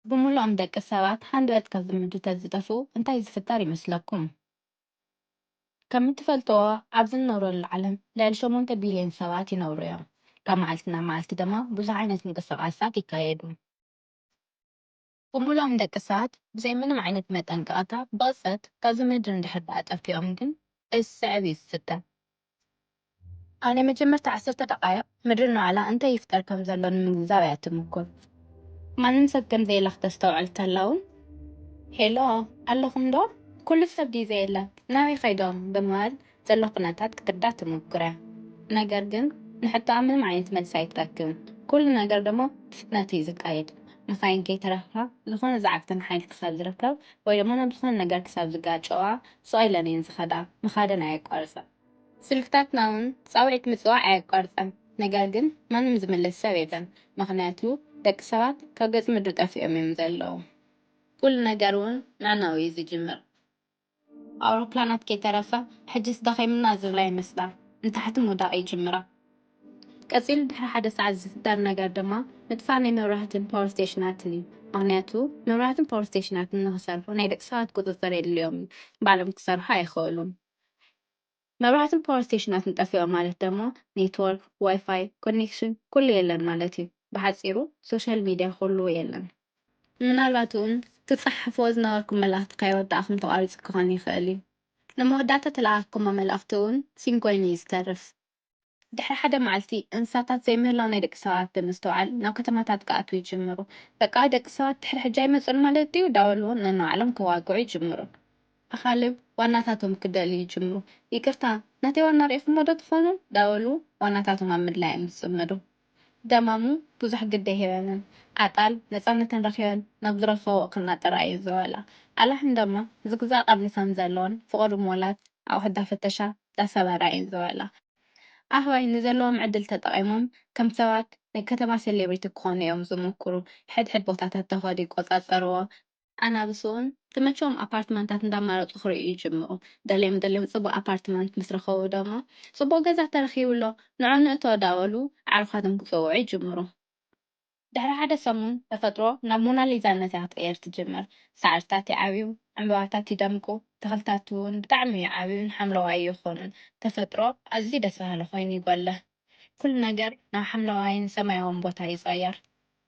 ብምሉኦም ደቂ ሰባት ሓንደበት ካብ ዝምድታት ዝጠፍኡ እንታይ ዝፍጠር ይመስለኩም? ከም እትፈልጥዎ ኣብዚ እንነብረሉ ዓለም ልዕሊ 8 ቢልዮን ሰባት ይነብሩ እዮም። ካብ መዓልቲ ናብ መዓልቲ ድማ ብዙሕ ዓይነት ምንቅስቓሳት ይካየዱ። ብምሉኦም ደቂ ሰባት ብዘይ ምንም ዓይነት መጠንቀቕታ ብቕፅበት ካብዚ ምድሪ እንድሕር ደኣ ጠፊኦም ግን እዚ ስዕብ እዩ ዝፍጠር። ኣብ ናይ መጀመርታ 10 ደቓይቕ ምድሪ ንባዕላ እንታይ ይፍጠር ከም ዘሎ ንምግንዛብ እያ ትምኩር። ማንም ሰብ ከም ዘየላ ክተስተውዕል ተላውን ሄሎ ኣለኹም ዶ? ኩሉ ሰብ ድዩ ዘየለ ናበይ ኸይዶም ብምባል ዘሎ ኩነታት ክትርዳእ ትምኩር እያ። ነገር ግን ንሕቶኣ ምንም ዓይነት መልሲ ኣይትረክብን። ኩሉ ነገር ደሞ ብፍጥነት እዩ ዝካየድ። መኻይን ከይተረኽባ ዝኾነ ዛዕግተን ሓይሊ ክሳብ ዝርከብ ወይ ደሞ ናብ ዝኾነ ነገር ክሳብ ዝጋጨዋ ስቕ ኢለን እየን ዝኸዳ ምኻደን ኣየቋርፀን። ስልክታትና እውን ፃውዒት ምፅዋዕ ኣየቋርፀን። ነገር ግን ማንም ዝምልስ ሰብ የለን። ምክንያቱ ደቂ ሰባት ካብ ገፅ ምድሪ ጠፊኦም እዮም ዘለዉ። ኩሉ ነገር እውን ንዕናኡ እዩ ዝጅምር። ኣውሮፕላናት ከይተረፈ ሕጂስ ደኺምና ዝብላ ይመስላ ንታሕቲ ምውዳቕ ይጅምራ። ቀፂሉ ድሕሪ ሓደ ሰዓት ዝፍጠር ነገር ድማ ምጥፋእ ናይ መብራህትን ፓወር ስቴሽናትን እዩ። ምክንያቱ መብራህትን ፓወር ስቴሽናትን ንክሰርሑ ናይ ደቂ ሰባት ቁፅፅር የድልዮም ባዕሎም ክሰርሑ ኣይኽእሉን። መብራህትን ፓወር ስቴሽናትን ጠፊኦም ማለት ደግሞ ኔትወርክ፣ ዋይፋይ፣ ኮኔክሽን ኩሉ የለን ማለት እዩ። ብሓፂሩ ሶሻል ሚድያ ኩሉ የለን። ምናልባት እውን ትፀሓፍዎ ዝነበርኩም መልእኽቲ ከይወዳእኹም ተቋሪፁ ክኾን ይኽእል እዩ። ንመወዳእታ ተለኣኽኩሞ መልእኽቲ እውን ሲን ኮይኑ እዩ ዝተርፍ። ድሕሪ ሓደ መዓልቲ እንስሳታት ዘይምህላው ናይ ደቂ ሰባት ብምስትውዓል ናብ ከተማታት ክኣትዉ ይጅምሩ። በቃ ደቂ ሰባት ድሕሪ ሕጂ ኣይመፁን ማለት እዩ ዳበሉ ነንባዕሎም ክዋግዑ ይጅምሩ። ኣኻልብ ዋናታቶም ክደልዩ ይጅምሩ። ይቅርታ ናተይ ዋና ሪኢኹሞ ዶ ትኾኑ ዳበሉ ዋናታቶም ኣብ ምድላይ ይምፅመዱ። ደማሙ ብዙሕ ግደ ይህበንን ኣጣል ነፃነተን ረኺበን ናብ ዝረኸቦ ክናጠራ እዩ ዝበላ። ኣላሕም ደማ ዝግዛእ ቀኒሰን ዘለዎን ፍቕሪ ሞላት ኣቑሑ እንዳፈተሻ እንዳሰበራ እየን ዝበላ። ኣህባይ ንዘለዎም ዕድል ተጠቒሞም ከም ሰባት ናይ ከተማ ሴሌብሪቲ ክኾኑ እዮም ዝምኩሩ። ሕድሕድ ቦታታት ተኸዱ ይቆፃፀርዎ። ኣናብስ እውን ዝመቸዎም ኣፓርትመንታት እንዳመረፁ ክርእዩ ይጅምሩ። ደልዮም ፅቡቅ ኣፓርትመንት ምስ ረኸቡ ደሞ ፅቡቅ ገዛ ተረኺቡሎ ንዑ ንእቶ ዳበሉ ኣዕሩኻቶም ክፅውዑ ይጅምሩ። ድሕሪ ሓደ ሰሙን ተፈጥሮ ናብ ሞናሊዛነት እያ ክትቅየር ትጅምር። ሳዕርታት ይዓብዩ፣ ዕምበባታት ይደምቁ፣ ተኽልታት እውን ብጣዕሚ ይዓብዩን ሓምለዋይ ይኾኑን። ተፈጥሮ ኣዝዩ ደስ በሃሊ ኮይኑ ይጎልህ። ኩሉ ነገር ናብ ሓምለዋይን ሰማያውን ቦታ ይፅየር።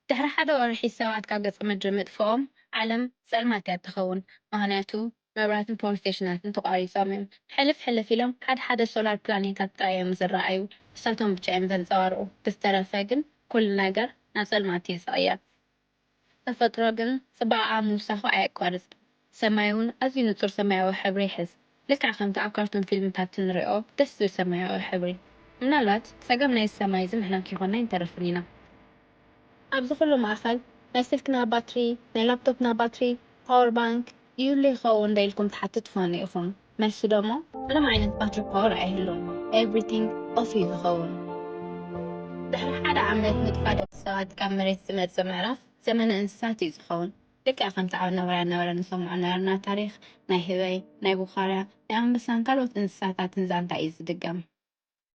ድሕሪ ሓደ ወርሒ ሰባት ካብ ገፅ ምድሪ ምጥፍኦም ዓለም ፀልማት እያ ትኸውን። ምክንያቱ መብራህትን ፓወር ስቴሽናትን ተቋሪፆም እዮም። ሕልፍ ኢሎም ሓደ ሶላር ፕላኔታት ጥራይ እዮም ዝረኣዩ። ንሳቶም ብቻ እዮም ዘንፀባርቁ። ብዝተረፈ ግን ኩሉ ነገር ናብ ፀልማት እዩ ዝቕየር። ተፈጥሮ ግን ፅባቐኣ ምውሳኹ ኣየቋርፅን። ሰማይ እውን ኣዝዩ ንፁር ሰማያዊ ሕብሪ ይሕዝ። ልክዕ ከምቲ ኣብ ካርቱን ፊልምታት እንሪኦ ደስ ዝብል ሰማያዊ ሕብሪ። ምናልባት ፀገም ናይ ሰማይ ዝምሕና ከይኮና ይተርፍን ኢና። ኣብዚ ኩሉ ማእኸል ናይ ስልክና ባትሪ፣ ናይ ላፕቶፕና ባትሪ፣ ፓወር ባንክ ይህሉ ይኸውን ዶ ኢልኩም ትሓትቱ ትኾኑ ኢኹም። መልሲ ደሞ ምንም ዓይነት ባትሪ ፓወር ኣይህሉን። ኤቭሪቲንግ ኦፍ እዩ ዝኸውን። ድሕሪ ሓደ ዓመት ምጥፋእ ደቂ ሰባት ካብ መሬት ዝመፅእ ምዕራፍ ዘመነ እንስሳት እዩ ዝኸውን። ልክዕ ከምቲ ኣብ ነብራ ንሰምዖ ነበርና ታሪክ ናይ ህበይ፣ ናይ ቡኻርያ፣ ናይ ኣንበሳን ካልኦት እንስሳታትን ዛንታ እዩ ዝድገም።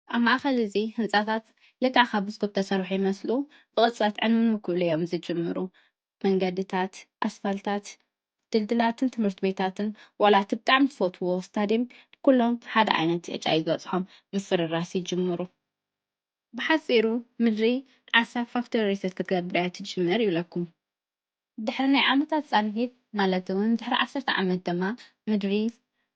ኣብ ማእኸል እዚ ህንፃታት ልክዕ ካብ ብስኩት ተሰርሑ ይመስሉ ብቕፅበት ዕንምንም ክብሉ እዮም ዝጅምሩ። መንገድታት፣ ኣስፋልታት፣ ድልድላትን ትምህርቲ ቤታትን ዋላ እቲ ብጣዕሚ ትፈትውዎ ስታድየም ኩሎም ሓደ ዓይነት ዕጫ እዩ ዝበፅሖም ምፍርራስ ይጅምሩ። ብሓፂሩ ምድሪ ዓሳብ ፋክተሪ ሪሰት ክትገብር እያ ትጅምር ይብለኩም። ድሕሪ ናይ ዓመታት ፃንሒት ማለት እውን ድሕሪ 10 ዓመት ድማ ምድሪ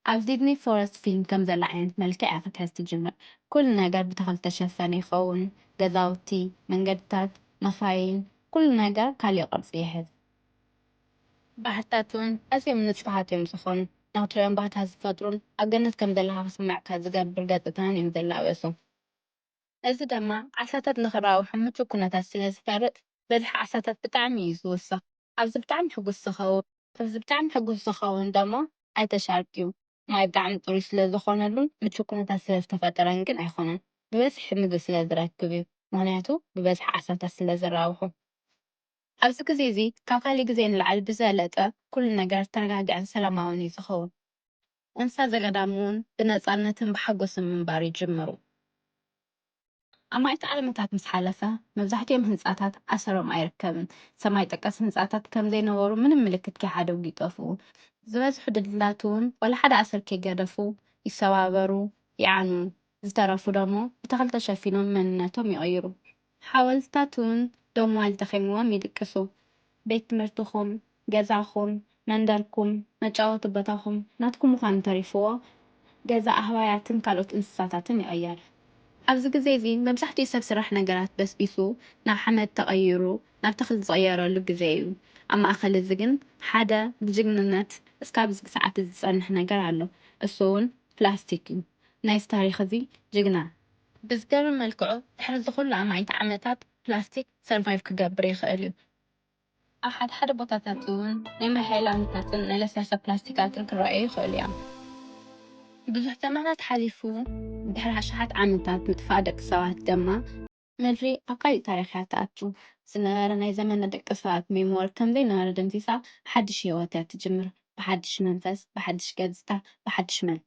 ኣብ ዲዝኒ ፎረስት ፊልም ከም ዘላ ዓይነት መልክዕ እያ ክትሕዝ ትጅምር። ኩሉ ነገር ብተኽሊ ዝተሸፈነ ይኸውን። ገዛውቲ፣ መንገድታት፣ መኻይን ኩሉ ነገር ካሊእ ቅርፂ ይሕዝ። ባሕርታት እውን ኣዝዮም ንፁሃት እዮም ዝኾኑ። ንክትሪኦም ባህታ ዝፈጥሩን ኣብ ገነት ከም ዘለካ ክስመዐካ ዝገብር ገፅታን እዮም ዘላበሱ። እዚ ድማ ዓሳታት ንክረብሑ ምቹው ኩነታት ስለ ዝፈጥር በዝሒ ዓሳታት ብጣዕሚ እዩ ዝውስኽ። ኣብዚ ብጣዕሚ ሕጉስ ዝኸውን ደሞ ኣይተሻርክዩ ማይ ብጣዕሚ ፅሩይ ስለ ዝኾነሉን ምቹው ኩነታት ስለ ዝተፈጠረን ግን ኣይኮነን። ብበዝሒ ምግቢ ስለ ዝረክብ እዩ። ምክንያቱ ብበዝሒ ዓሳታት ስለ ዝራብሑ። ኣብዚ ግዜ እዚ ካብ ካሊእ ግዜ ንላዕሊ ብዝበለጠ ኩሉ ነገር ተረጋጊዕን ሰላማውን እዩ ዝኸውን። እንስሳ ዘገዳም እውን ብነፃነትን ብሓጎስን ምንባር ይጅምሩ። ኣብ ማእቲ ዓለመታት ምስ ሓለፈ መብዛሕትኦም ህንጻታት ኣሰሮም ኣይርከብን። ሰማይ ጠቀስ ህንጻታት ከም ዘይነበሩ ምንም ምልክት ከይሓደጉ ይጠፍኡ። ዝበዝሑ ድልድላት እውን ወላ ሓደ ኣሰር ከይገደፉ ይሰባበሩ፣ ይዓኑ። ዝተረፉ ደሞ ብተኽሊ ተሸፊኖም መንነቶም ይቕይሩ። ሓወልትታት እውን ደው ዋል ተኸይሞም ይድቅሱ። ቤት ትምህርትኹም፣ ገዛኹም፣ መንደርኩም፣ መጫወቲ ቦታኹም ናትኩም ምዃኑ እንተሪፍዎ ገዛ ኣህባያትን ካልኦት እንስሳታትን ይቕየር። ኣብዚ ግዜ እዚ መብዛሕትኡ ሰብ ስራሕ ነገራት በስቢሱ ናብ ሓመድ ተቐይሩ ናብ ተኽሊ ዝቕየረሉ ግዜ እዩ። ኣብ ማእኸል እዚ ግን ሓደ ብጅግንነት እስካብ እዚ ሰዓት እዚ ዝጸንሕ ነገር ኣሎ። እሱ እውን ፕላስቲክ እዩ። ናይዚ ታሪክ እዚ ጅግና ብዝገርም መልክዑ ድሕሪ ዝኹሉ ኣማይቲ ዓመታት ፕላስቲክ ሰርቫይቭ ክገብር ይኽእል እዩ። ኣብ ሓደ ሓደ ቦታታት እውን ናይ ማይ ሃይላንድታትን ናይ ለስላሳ ፕላስቲካትን ክረኣዩ ይኽእሉ እዮም። ብዙሕ ዘመናት ሓሊፉ ድሕሪ ኣሽሓት ዓመታት ምጥፋእ ደቂ ሰባት ድማ ምድሪ ኣብ ካሊእ ታሪክ እያ ትኣቱ። ዝነበረ ናይ ዘመን ደቂ ሰባት ሜሞሪ ከምዘይነበረ ደምሲሳ ሓድሽ ሂወት እያ ትጅምር። ብሓድሽ መንፈስ፣ ብሓድሽ ገጽታ፣ ብሓድሽ መልክ።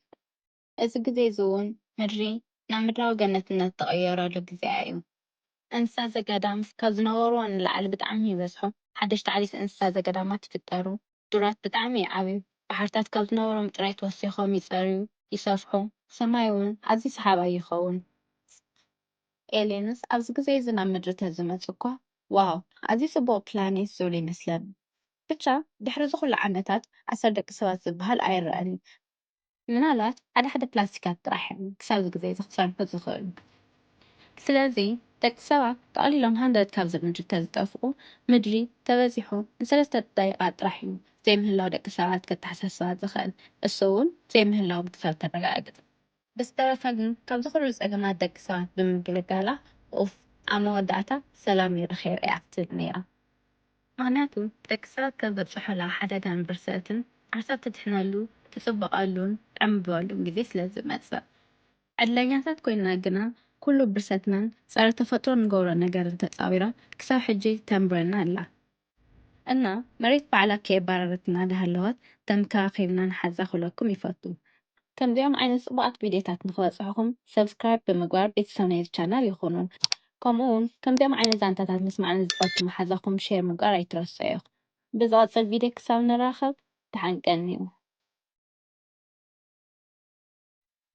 እዚ ግዜ እዚ እውን ምድሪ ናብ ምድራዊ ገነትነት ተቐየረሉ ግዜ እዩ። እንስሳ ዘገዳም ካብ ዝነበርዎ ንላዕሊ ብጣዕሚ ይበዝሑ። ሓደሽቲ ዓሌት እንስሳ ዘገዳማት ይፍጠሩ። ዱራት ብጣዕሚ ይዓብዩ። ባሕርታት ካብ ዝነበሮም ጥራይ ተወሲኾም ይጸርዩ፣ ይሰፍሑ። ሰማይ እውን ኣዝዩ ሰሓባይ ይኸውን። ኤልየንስ ኣብዚ ግዜ እዚ ናብ ምድሪ ተዝመጹ እኳ ዋው ኣዝዩ ጽቡቕ ፕላኔት ዝብሉ ይመስለኒ። ብቻ ድሕሪ ዝኹሉ ዓመታት ኣሰር ደቂ ሰባት ዝበሃል ኣይረአን። ምናልባት ሓደ ሓደ ፕላስቲካት ጥራሕ እዮም ክሳብ እዚ ግዜ እዚ ክሰርሑ ዝኽእሉ። ስለዚ ደቂ ሰባት ተቐሊሎም 100 ካብ ምድሪ ተዝጠፍኡ ምድሪ ተበዚሑ ን3 ደቂቓ ጥራሕ እዩ ዘይምህላው ደቂ ሰባት ከተሓሳስባ ዝኽእል። እሱ እውን ዘይምህላዎም ክሳብ ተረጋግጽ። ብዝተረፈ ግን ካብዚ ኩሉ ፀገማት ደቂ ሰባት ብምግልጋላ ኡፍ ኣብ መወዳእታ ሰላም ይረኽብ እያ ትብል ነይራ። ምክንያቱ ደቂ ሰባት ካብ ዘብፅሑላ ሓደጋን ብርሰትን ዓርሳ ተድሕነሉ ትፅበቐሉን ዕምበሉን ግዜ ስለ ዝመፅእ ዕድለኛታት ኮይና ግና ኩሉ ብርሰትናን ፀረ ተፈጥሮ ንገብሮ ነገር እንተፃዊራ ክሳብ ሕጂ ተንብረና ኣላ እና መሬት ባዕላ ከየባረረት እናዳሃለወት ተንከባኺብና ንሓዛ ክብለኩም ይፈቱ። ከምዚኦም ዓይነት ጽቡቓት ቪድዮታት ንኽበጽሕኩም ሰብስክራይብ ብምግባር ቤተሰብ ናይዚ ቻናል ይኹኑ። ከምኡውን ከምዚኦም ዓይነት ዛንታታት ምስማዕ ንዝፈቱ መሓዛኹም ሼር ምግባር ኣይትረስዑ። ብዝቐፅል ቪድዮ ክሳብ ንራኸብ ተሓንቀኒ እዩ።